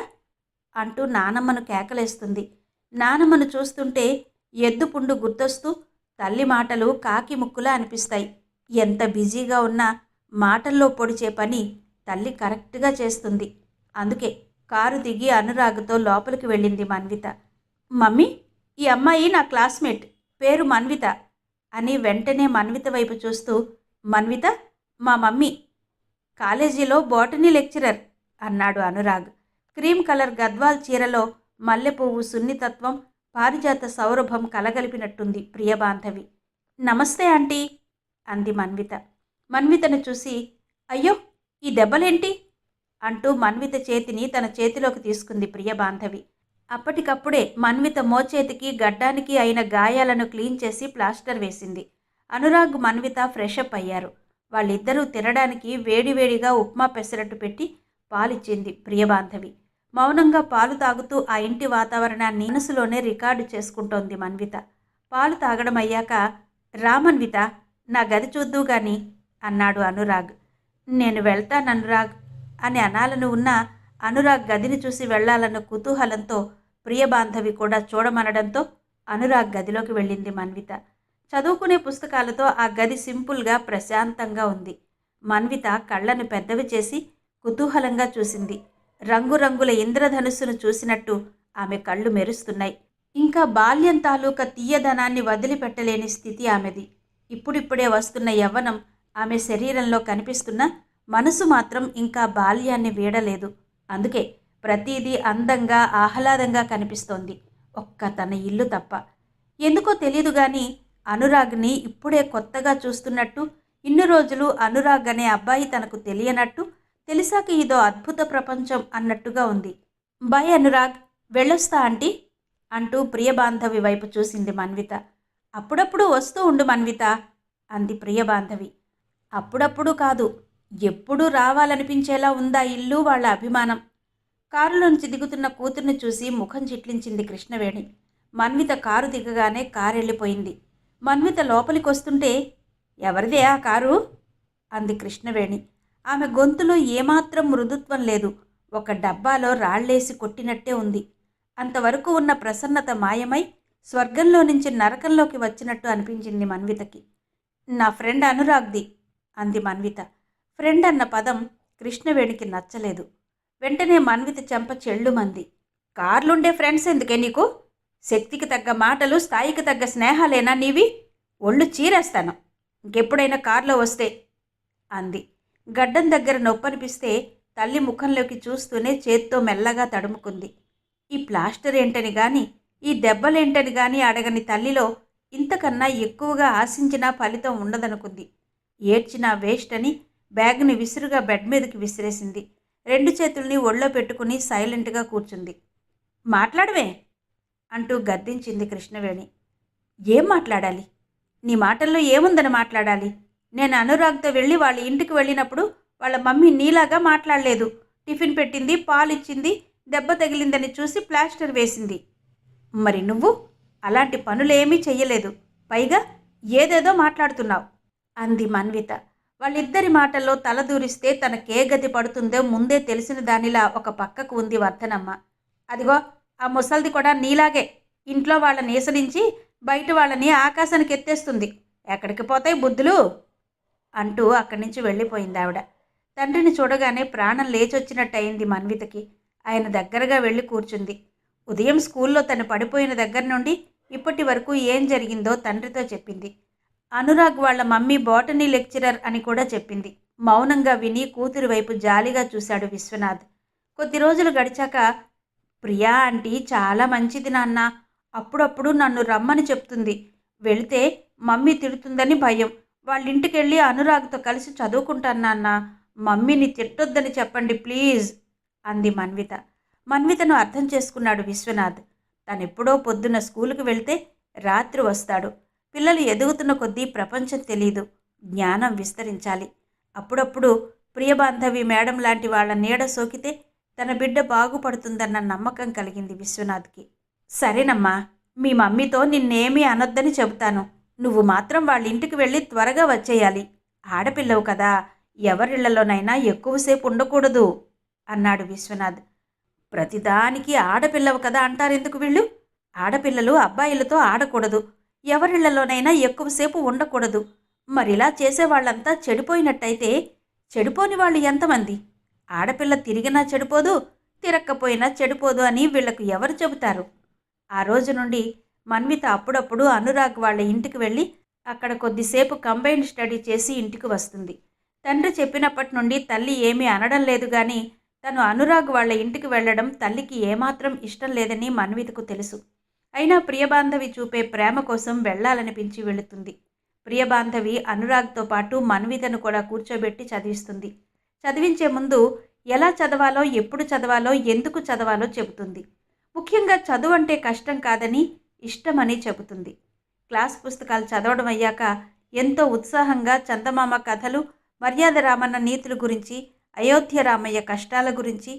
అంటూ నానమ్మను కేకలేస్తుంది. నానమ్మను చూస్తుంటే ఎద్దు పుండు గుర్తొస్తూ తల్లి మాటలు కాకి ముక్కులా అనిపిస్తాయి. ఎంత బిజీగా ఉన్నా మాటల్లో పొడిచే పని తల్లి కరెక్ట్గా చేస్తుంది. అందుకే కారు దిగి అనురాగ్తో లోపలికి వెళ్ళింది మన్విత. మమ్మీ, ఈ అమ్మాయి నా క్లాస్మేట్, పేరు మన్విత అని వెంటనే మన్విత వైపు చూస్తూ, మన్విత మా మమ్మీ, కాలేజీలో బోటనీ లెక్చరర్ అన్నాడు అనురాగ్. క్రీమ్ కలర్ గద్వాల్ చీరలో మల్లెపువ్వు సున్నితత్వం, పారిజాత సౌరభం కలగలిపినట్టుంది ప్రియబాంధవి. నమస్తే ఆంటీ అంది మన్విత. మన్వితను చూసి, అయ్యో ఈ దెబ్బలేంటి అంటూ మన్విత చేతిని తన చేతిలోకి తీసుకుంది ప్రియబాంధవి. అప్పటికప్పుడే మన్విత మోచేతికి గడ్డానికి అయిన గాయాలను క్లీన్ చేసి ప్లాస్టర్ వేసింది. అనురాగ్ మన్విత ఫ్రెషప్ అయ్యారు. వాళ్ళిద్దరూ తినడానికి వేడివేడిగా ఉప్మా పెసరట్టు పెట్టి పాలిచ్చింది ప్రియబాంధవి. మౌనంగా పాలు తాగుతూ ఆ ఇంటి వాతావరణాన్ని మనసులోనే రికార్డు చేసుకుంటోంది మన్విత. పాలు తాగడం అయ్యాక, రా మన్విత, నా గది చూద్దూ గాని అన్నాడు అనురాగ్. నేను వెళ్తాను అనురాగ్ అని అనాలను ఉన్నా అనురాగ్ గదిని చూసి వెళ్లాలన్న కుతూహలంతో ప్రియబాంధవి కూడా చూడమనడంతో అనురాగ్ గదిలోకి వెళ్ళింది మన్విత. చదువుకునే పుస్తకాలతో ఆ గది సింపుల్గా ప్రశాంతంగా ఉంది. మన్విత కళ్ళను పెద్దవి చేసి కుతూహలంగా చూసింది. రంగురంగుల ఇంద్రధనుస్సును చూసినట్టు ఆమె కళ్ళు మెరుస్తున్నాయి. ఇంకా బాల్యం తాలూకా తీయదనాన్ని వదిలిపెట్టలేని స్థితి ఆమెది. ఇప్పుడిప్పుడే వస్తున్న యవ్వనం ఆమె శరీరంలో కనిపిస్తున్నా మనసు మాత్రం ఇంకా బాల్యాన్ని వీడలేదు. అందుకే ప్రతిదీ అందంగా ఆహ్లాదంగా కనిపిస్తోంది, ఒక్క తన ఇల్లు తప్ప. ఎందుకో తెలియదు గాని అనురాగ్ని ఇప్పుడే కొత్తగా చూస్తున్నట్టు, ఇన్ని రోజులు అనురాగ్ అనే అబ్బాయి తనకు తెలియనట్టు, తెలిసాక ఇదో అద్భుత ప్రపంచం అన్నట్టుగా ఉంది. బై అనురాగ్, వెళ్ళొస్తా ఆంటీ అంటూ ప్రియబాంధవి వైపు చూసింది మన్విత. అప్పుడప్పుడు వస్తూ ఉండు మన్విత అంది ప్రియబాంధవి. అప్పుడప్పుడు కాదు, ఎప్పుడూ రావాలనిపించేలా ఉందా ఇల్లు, వాళ్ళ అభిమానం. కారులోంచి దిగుతున్న కూతుర్ని చూసి ముఖం చిట్లించింది కృష్ణవేణి. మన్విత కారు దిగగానే కారు వెళ్ళిపోయింది. మన్విత లోపలికొస్తుంటే, ఎవరిదే ఆ కారు అంది కృష్ణవేణి. ఆమె గొంతులో ఏమాత్రం మృదుత్వం లేదు. ఒక డబ్బాలో రాళ్లేసి కొట్టినట్టే ఉంది. అంతవరకు ఉన్న ప్రసన్నత మాయమై స్వర్గంలో నుంచి నరకంలోకి వచ్చినట్టు అనిపించింది మన్వితకి. నా ఫ్రెండ్ అనురాగ్ది అంది మన్విత. ఫ్రెండ్ అన్న పదం కృష్ణవేణికి నచ్చలేదు. వెంటనే మన్విత చెంప చెళ్ళుమంది. కార్లుండే ఫ్రెండ్స్ ఎందుకే నీకు? శక్తికి తగ్గ మాటలు, స్థాయికి తగ్గ స్నేహాలేనా నీవి? ఒళ్ళు చీరేస్తాను ఇంకెప్పుడైనా కారులో వస్తే అంది. గడ్డం దగ్గర నొప్పనిపిస్తే తల్లి ముఖంలోకి చూస్తూనే చేత్తో మెల్లగా తడుముకుంది. ఈ ప్లాస్టర్ ఏంటని గాని, ఈ దెబ్బలేంటని గాని అడగని తల్లిలో ఇంతకన్నా ఎక్కువగా ఆశించినా ఫలితం ఉండదనుకుంది. ఏడ్చినా వేస్ట్ అని బ్యాగ్ని విసురుగా బెడ్ మీదకి విసిరేసింది. రెండు చేతుల్ని ఒళ్ళో పెట్టుకుని సైలెంట్గా కూర్చుంది. మాట్లాడవే అంటూ గద్దించింది కృష్ణవేణి. ఏం మాట్లాడాలి? నీ మాటల్లో ఏముందని మాట్లాడాలి? నేను అనురాగ్తో వెళ్ళి వాళ్ళ ఇంటికి వెళ్ళినప్పుడు వాళ్ళ మమ్మీ నీలాగా మాట్లాడలేదు. టిఫిన్ పెట్టింది, పాలిచ్చింది, దెబ్బ తగిలిందని చూసి ప్లాస్టర్ వేసింది. మరి నువ్వు అలాంటి పనులేమీ చెయ్యలేదు, పైగా ఏదేదో మాట్లాడుతున్నావు అంది మన్విత. వాళ్ళిద్దరి మాటల్లో తలదూరిస్తే తనకే గతి పడుతుందో ముందే తెలిసిన దానిలా ఒక పక్కకు ఉంది వర్ధనమ్మ. అదిగో ఆ ముసల్ది కూడా నీలాగే ఇంట్లో వాళ్ళని ఈసరించి బయట వాళ్ళని ఆకాశానికి ఎత్తేస్తుంది. ఎక్కడికి పోతాయి బుద్ధులు అంటూ అక్కడి నుంచి వెళ్ళిపోయింది ఆవిడ. తండ్రిని చూడగానే ప్రాణం లేచొచ్చినట్టయింది మన్వితకి. ఆయన దగ్గరగా వెళ్ళి కూర్చుంది. ఉదయం స్కూల్లో తను పడిపోయిన దగ్గర నుండి ఇప్పటి వరకు ఏం జరిగిందో తండ్రితో చెప్పింది. అనురాగ్ వాళ్ళ మమ్మీ బోటనీ లెక్చరర్ అని కూడా చెప్పింది. మౌనంగా విని కూతురి వైపు జాలిగా చూశాడు విశ్వనాథ్. కొద్ది రోజులు గడిచాక, ప్రియా ఆంటీ చాలా మంచిది నాన్న, అప్పుడప్పుడు నన్ను రమ్మని చెప్తుంది. వెళితే మమ్మీ తిడుతుందని భయం. వాళ్ళింటికెళ్ళి అనురాగ్తో కలిసి చదువుకుంటాను నాన్న, మమ్మీని తిట్టొద్దని చెప్పండి ప్లీజ్ అంది మన్విత. మన్వితను అర్థం చేసుకున్నాడు విశ్వనాథ్. తనెప్పుడో పొద్దున్న స్కూలుకు వెళ్తే రాత్రి వస్తాడు. పిల్లలు ఎదుగుతున్న కొద్దీ ప్రపంచం తెలీదు, జ్ఞానం విస్తరించాలి. అప్పుడప్పుడు ప్రియబాంధవి మేడం లాంటి వాళ్ళ నీడ సోకితే తన బిడ్డ బాగుపడుతుందన్న నమ్మకం కలిగింది విశ్వనాథ్కి. సరేనమ్మా, మీ మమ్మీతో నిన్నేమీ అనొద్దని చెబుతాను. నువ్వు మాత్రం వాళ్ళ ఇంటికి వెళ్ళి త్వరగా వచ్చేయాలి. ఆడపిల్లవు కదా, ఎవరిళ్లలోనైనా ఎక్కువసేపు ఉండకూడదు అన్నాడు విశ్వనాథ్. ప్రతిదానికి ఆడపిల్లవు కదా అంటారెందుకు వీళ్ళు? ఆడపిల్లలు అబ్బాయిలతో ఆడకూడదు, ఎవరిళ్లలోనైనా ఎక్కువసేపు ఉండకూడదు. మరిలా చేసేవాళ్ళంతా చెడిపోయినట్టయితే చెడిపోని వాళ్ళు ఎంతమంది? ఆడపిల్ల తిరిగినా చెడిపోదు, తిరక్కపోయినా చెడిపోదు అని వీళ్లకు ఎవరు చెబుతారు? ఆ రోజు నుండి మన్విత అప్పుడప్పుడు అనురాగ్ వాళ్ళ ఇంటికి వెళ్ళి అక్కడ కొద్దిసేపు కంబైన్డ్ స్టడీ చేసి ఇంటికి వస్తుంది. తండ్రి చెప్పినప్పటి నుండి తల్లి ఏమీ అనడం లేదు గాని తను అనురాగ్ వాళ్ళ ఇంటికి వెళ్ళడం తల్లికి ఏమాత్రం ఇష్టం లేదని మన్వితకు తెలుసు. అయినా ప్రియబాంధవి చూపే ప్రేమ కోసం వెళ్ళాలనిపించి వెళుతుంది. ప్రియబాంధవి అనురాగ్తో పాటు మన్వితను కూడా కూర్చోబెట్టి చదివిస్తుంది. చదివించే ముందు ఎలా చదవాలో, ఎప్పుడు చదవాలో, ఎందుకు చదవాలో చెబుతుంది. ముఖ్యంగా చదువు అంటే కష్టం కాదని, ఇష్టమని చెబుతుంది. క్లాస్ పుస్తకాలు చదవడం అయ్యాక ఎంతో ఉత్సాహంగా చందమామ కథలు, మర్యాద రామన్న నీతుల గురించి, అయోధ్య రామయ్య కష్టాల గురించి,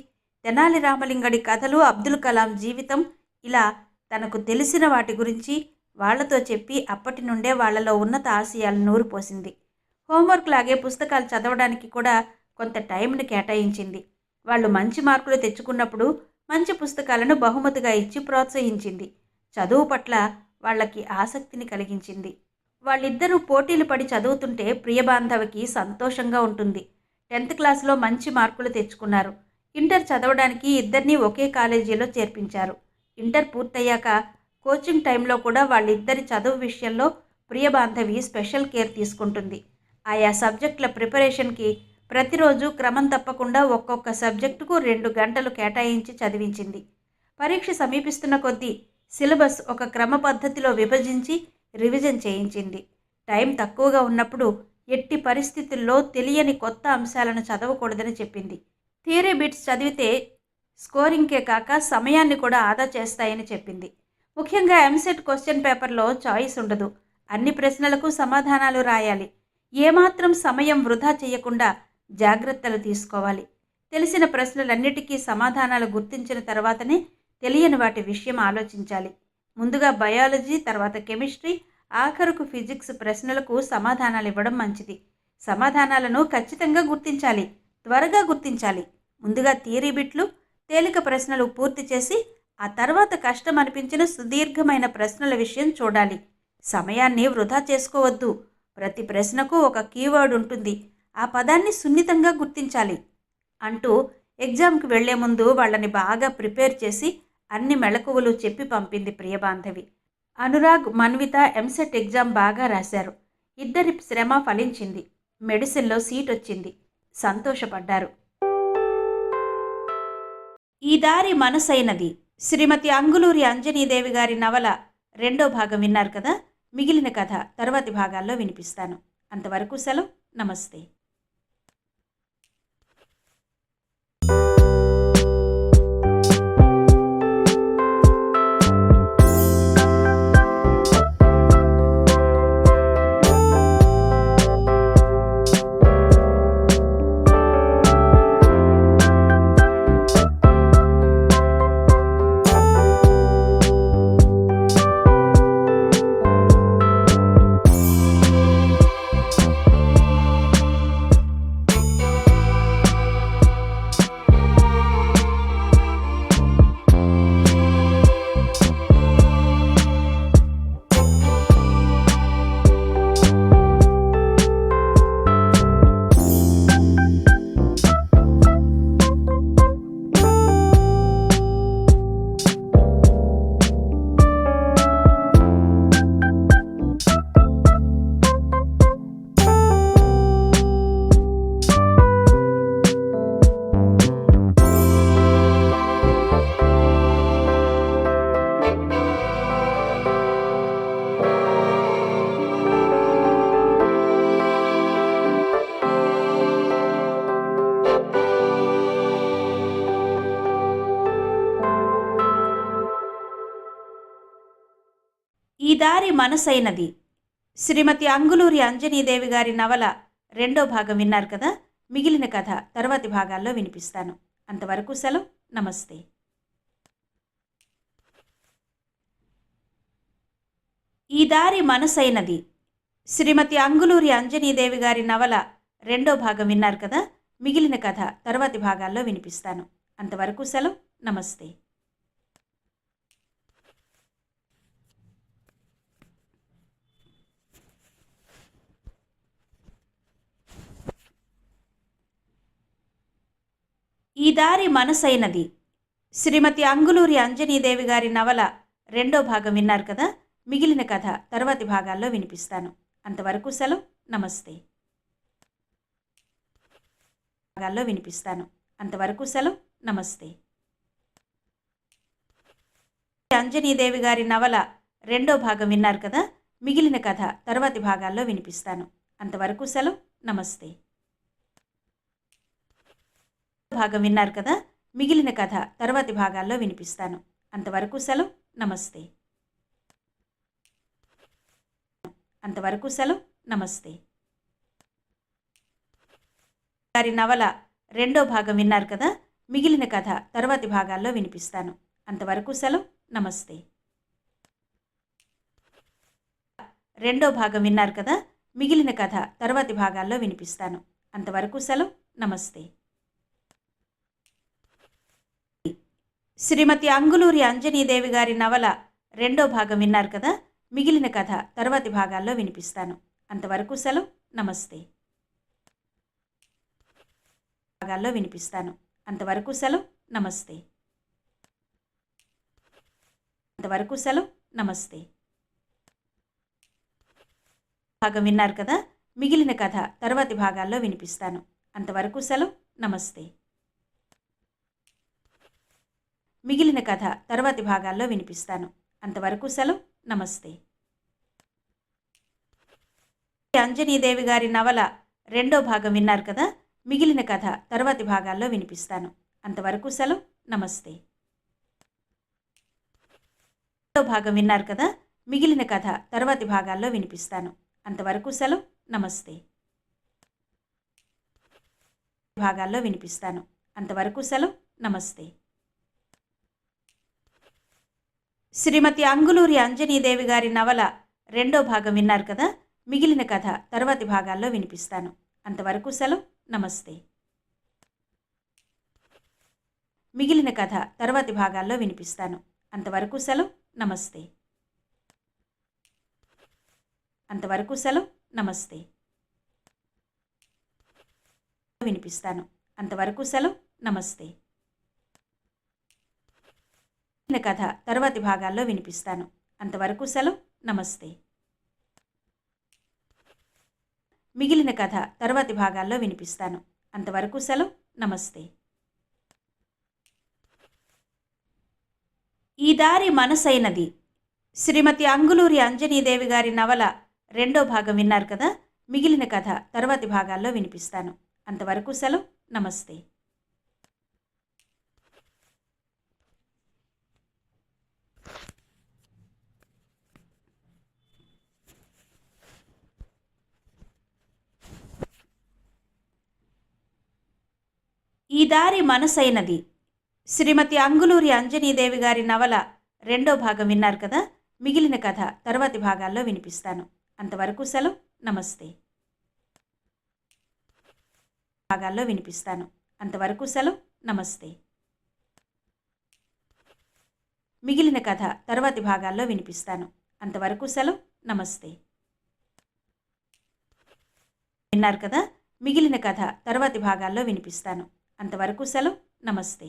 తెనాలి రామలింగడి కథలు, అబ్దుల్ కలాం జీవితం, ఇలా తనకు తెలిసిన వాటి గురించి వాళ్లతో చెప్పి అప్పటి నుండే వాళ్లలో ఉన్నత ఆశయాలు నూరిపోసింది. హోంవర్క్ లాగే పుస్తకాలు చదవడానికి కూడా కొంత టైంని కేటాయించింది. వాళ్ళు మంచి మార్కులు తెచ్చుకున్నప్పుడు మంచి పుస్తకాలను బహుమతిగా ఇచ్చి ప్రోత్సహించింది. చదువు పట్ల వాళ్ళకి ఆసక్తిని కలిగించింది. వాళ్ళిద్దరూ పోటీలు పడి చదువుతుంటే ప్రియబాంధవికి సంతోషంగా ఉంటుంది. 10th క్లాస్లో మంచి మార్కులు తెచ్చుకున్నారు. ఇంటర్ చదవడానికి ఇద్దరినీ ఒకే కాలేజీలో చేర్పించారు. ఇంటర్ పూర్తయ్యాక కోచింగ్ టైంలో కూడా వాళ్ళిద్దరి చదువు విషయంలో ప్రియబాంధవి స్పెషల్ కేర్ తీసుకుంటుంది. ఆయా సబ్జెక్టుల ప్రిపరేషన్కి ప్రతిరోజు క్రమం తప్పకుండా ఒక్కొక్క సబ్జెక్టుకు 2 గంటలు కేటాయించి చదివించింది. పరీక్ష సమీపిస్తున్న కొద్దీ సిలబస్ ఒక క్రమ పద్ధతిలో విభజించి రివిజన్ చేయించింది. టైం తక్కువగా ఉన్నప్పుడు ఎట్టి పరిస్థితుల్లో తెలియని కొత్త అంశాలను చదవకూడదని చెప్పింది. థియరీ బిట్స్ చదివితే స్కోరింగ్కే కాక సమయాన్ని కూడా ఆదా చేస్తాయని చెప్పింది. ముఖ్యంగా ఎంసెట్ క్వశ్చన్ పేపర్లో చాయిస్ ఉండదు. అన్ని ప్రశ్నలకు సమాధానాలు రాయాలి. ఏమాత్రం సమయం వృధా చేయకుండా జాగ్రత్తలు తీసుకోవాలి. తెలిసిన ప్రశ్నలన్నిటికీ సమాధానాలు గుర్తించిన తర్వాతనే తెలియని వాటి విషయం ఆలోచించాలి. ముందుగా బయాలజీ, తర్వాత కెమిస్ట్రీ, ఆఖరుకు ఫిజిక్స్ ప్రశ్నలకు సమాధానాలు ఇవ్వడం మంచిది. సమాధానాలను ఖచ్చితంగా గుర్తించాలి, త్వరగా గుర్తించాలి. ముందుగా థియరీ బిట్లు, తేలిక ప్రశ్నలు పూర్తి చేసి ఆ తర్వాత కష్టం అనిపించిన సుదీర్ఘమైన ప్రశ్నల విషయం చూడాలి. సమయాన్ని వృధా చేసుకోవద్దు. ప్రతి ప్రశ్నకు ఒక కీవర్డ్ ఉంటుంది. ఆ పదాన్ని సున్నితంగా గుర్తించాలి అంటూ ఎగ్జామ్కి వెళ్లే ముందు వాళ్ళని బాగా ప్రిపేర్ చేసి అన్ని మెళకువలు చెప్పి పంపింది ప్రియబాంధవి. అనురాగ్, మన్విత ఎంసెట్ ఎగ్జామ్ బాగా రాశారు. ఇద్దరి శ్రమ ఫలించింది. మెడిసిన్లో సీట్ వచ్చింది. సంతోషపడ్డారు. ఈ దారి మనసైనది శ్రీమతి అంగులూరి అంజనీదేవి గారి నవల 2వ భాగం విన్నారు కదా. మిగిలిన కథ తర్వాతి భాగాల్లో వినిపిస్తాను. అంతవరకు సెలవు. నమస్తే. ఈ దారి మనసైనది శ్రీమతి అంగులూరి అంజనీదేవి గారి నవల 2వ భాగం విన్నారు కదా. మిగిలిన కథ తర్వాతి భాగాల్లో వినిపిస్తాను. అంతవరకు సెలవు. నమస్తే. ఈ దారి మనసైనది శ్రీమతి అంగులూరి అంజనీదేవి గారి నవల 2వ భాగం విన్నారు కదా. మిగిలిన కథ తర్వాతి భాగాల్లో వినిపిస్తాను. అంతవరకు సెలవు. నమస్తే. ఈ దారి మనసైనది శ్రీమతి అంగులూరి అంజనీదేవి గారి నవల రెండో భాగం విన్నారు కదా. మిగిలిన కథ తర్వాతి భాగాల్లో వినిపిస్తాను. అంతవరకు సెలవు. నమస్తే. భాగాల్లో వినిపిస్తాను. అంతవరకు సెలవు. నమస్తే. అంజనీదేవి గారి నవల రెండో భాగం విన్నారు కదా. మిగిలిన కథ తర్వాతి భాగాల్లో వినిపిస్తాను. అంతవరకు సెలవు. నమస్తే. భాగం విన్నారు కదా. మిగిలిన కథ తర్వాతి భాగాల్లో వినిపిస్తాను. అంతవరకు సెలవు. నమస్తే. అంతవరకు సెలవు. నమస్తే. గారి నవల రెండో భాగం విన్నారు కదా. మిగిలిన కథ తర్వాతి భాగాల్లో వినిపిస్తాను. అంతవరకు సెలవు. నమస్తే. రెండో భాగం విన్నారు కదా. మిగిలిన కథ తర్వాతి భాగాల్లో వినిపిస్తాను. అంతవరకు సెలవు. నమస్తే. శ్రీమతి అంగులూరి అంజనీదేవి గారి నవల రెండో భాగం విన్నారు కదా. మిగిలిన కథ తర్వాతి భాగాల్లో వినిపిస్తాను. అంతవరకు సెలవు. నమస్తే. భాగాల్లో వినిపిస్తాను. అంతవరకు సెలవు. నమస్తే. అంతవరకు సెలవు. నమస్తే. భాగం విన్నారు కదా. మిగిలిన కథ తర్వాతి భాగాల్లో వినిపిస్తాను. అంతవరకు సెలవు. నమస్తే. మిగిలిన కథ తర్వాతి భాగాల్లో వినిపిస్తాను. అంతవరకు సెలవు. నమస్తే. అంజనీదేవి గారి నవల రెండో భాగం విన్నారు కదా. మిగిలిన కథ తర్వాతి భాగాల్లో వినిపిస్తాను. అంతవరకు సెలవు. నమస్తే. రెండో భాగం విన్నారు కదా. మిగిలిన కథ తర్వాతి భాగాల్లో వినిపిస్తాను. అంతవరకు సెలవు. నమస్తే. భాగాల్లో వినిపిస్తాను. అంతవరకు సెలవు. నమస్తే. శ్రీమతి అంగులూరి అంజనీదేవి గారి నవల రెండో భాగం విన్నారు కదా. మిగిలిన కథ తర్వాతి భాగాల్లో వినిపిస్తాను. అంతవరకు సెలవు. నమస్తే. మిగిలిన కథ తర్వాతి భాగాల్లో వినిపిస్తాను. అంతవరకు సెలవు. నమస్తే. అంతవరకు సెలవు. నమస్తే. వినిపిస్తాను. అంతవరకు సెలవు. నమస్తే. కథ తర్వాతి భాగాల్లో వినిపిస్తాను. అంతవరకు సెలవు. నమస్తే. మిగిలిన కథ తర్వాతి భాగాల్లో వినిపిస్తాను. అంతవరకు సెలవు. నమస్తే. ఈ దారి మనసైనది. శ్రీమతి అంగులూరి అంజనీదేవి గారి నవల రెండో భాగం విన్నారు కదా. మిగిలిన కథ తర్వాతి భాగాల్లో వినిపిస్తాను. అంతవరకు సెలవు. నమస్తే. ఈ దారి మనసైనది. శ్రీమతి అంగులూరి అంజనీదేవి గారి నవల రెండో భాగం విన్నారు కదా. మిగిలిన కథ తర్వాతి భాగాల్లో వినిపిస్తాను. అంతవరకు సెలవు. నమస్తే. భాగాల్లో వినిపిస్తాను. అంతవరకు సెలవు. నమస్తే. మిగిలిన కథ తర్వాతి భాగాల్లో వినిపిస్తాను. అంతవరకు సెలవు. నమస్తే. విన్నారు కదా. మిగిలిన కథ తర్వాతి భాగాల్లో వినిపిస్తాను. అంతవరకు సెలవు. నమస్తే.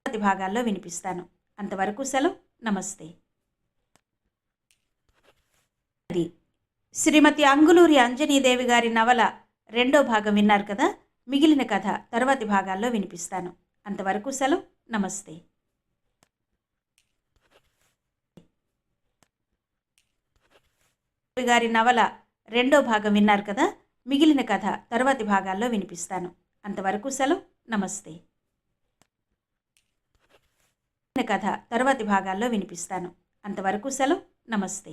తర్వాతి భాగాల్లో వినిపిస్తాను. అంతవరకు సెలవు. నమస్తే. శ్రీమతి అంగులూరి అంజనీదేవి గారి నవల రెండో భాగం విన్నారు కదా. మిగిలిన కథ తర్వాతి భాగాల్లో వినిపిస్తాను. అంతవరకు సెలవు. నమస్తే. గారి నవల రెండో భాగం విన్నారు కదా. మిగిలిన కథ తర్వాతి భాగాల్లో వినిపిస్తాను. అంతవరకు సెలవు. నమస్తే. కథ తర్వాతి భాగాల్లో వినిపిస్తాను. అంతవరకు సెలవు. నమస్తే.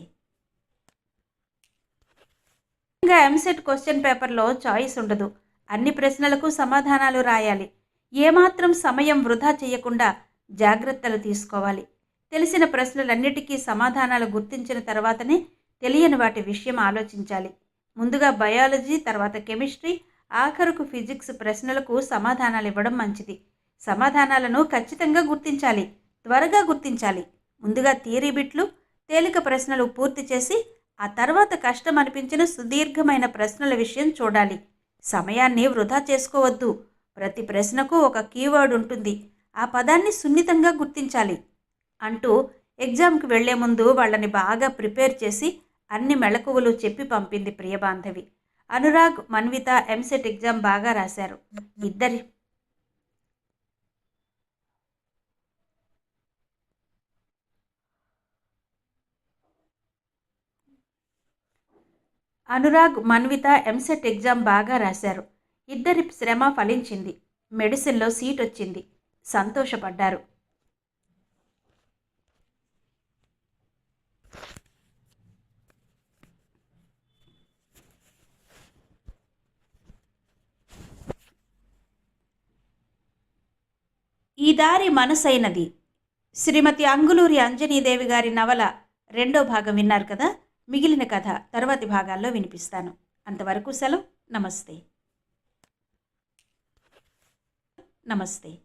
ఇంకా ఎంసెట్ క్వశ్చన్ పేపర్లో చాయిస్ ఉండదు. అన్ని ప్రశ్నలకు సమాధానాలు రాయాలి. ఏమాత్రం సమయం వృధా చేయకుండా జాగ్రత్తలు తీసుకోవాలి. తెలిసిన ప్రశ్నలన్నిటికీ సమాధానాలు గుర్తించిన తర్వాతనే తెలియని వాటి విషయం ఆలోచించాలి. ముందుగా బయాలజీ, తర్వాత కెమిస్ట్రీ, ఆఖరుకు ఫిజిక్స్ ప్రశ్నలకు సమాధానాలు ఇవ్వడం మంచిది. సమాధానాలను ఖచ్చితంగా గుర్తించాలి, త్వరగా గుర్తించాలి. ముందుగా థియరీ బిట్లు, తేలిక ప్రశ్నలు పూర్తి చేసి ఆ తర్వాత కష్టం అనిపించిన సుదీర్ఘమైన ప్రశ్నల విషయం చూడాలి. సమయాన్ని వృధా చేసుకోవద్దు. ప్రతి ప్రశ్నకు ఒక కీవర్డ్ ఉంటుంది. ఆ పదాన్ని సున్నితంగా గుర్తించాలి అంటూ ఎగ్జామ్కి వెళ్లే ముందు వాళ్ళని బాగా ప్రిపేర్ చేసి అన్ని మెళకువలు చెప్పి పంపింది ప్రియబాంధవి. అనురాగ్, మన్విత ఎంసెట్ ఎగ్జామ్ బాగా రాశారు. ఇద్దరి అనురాగ్, మన్విత ఎంసెట్ ఎగ్జామ్ బాగా రాశారు. ఇద్దరి శ్రమ ఫలించింది. మెడిసిన్లో సీట్ వచ్చింది. సంతోషపడ్డారు. ఈ దారి మనసైనది శ్రీమతి అంగులూరి అంజనీదేవి గారి నవల రెండో భాగం విన్నారు కదా. మిగిలిన కథ తరువాతి భాగాల్లో వినిపిస్తాను. అంతవరకు సెలవు. నమస్తే. నమస్తే.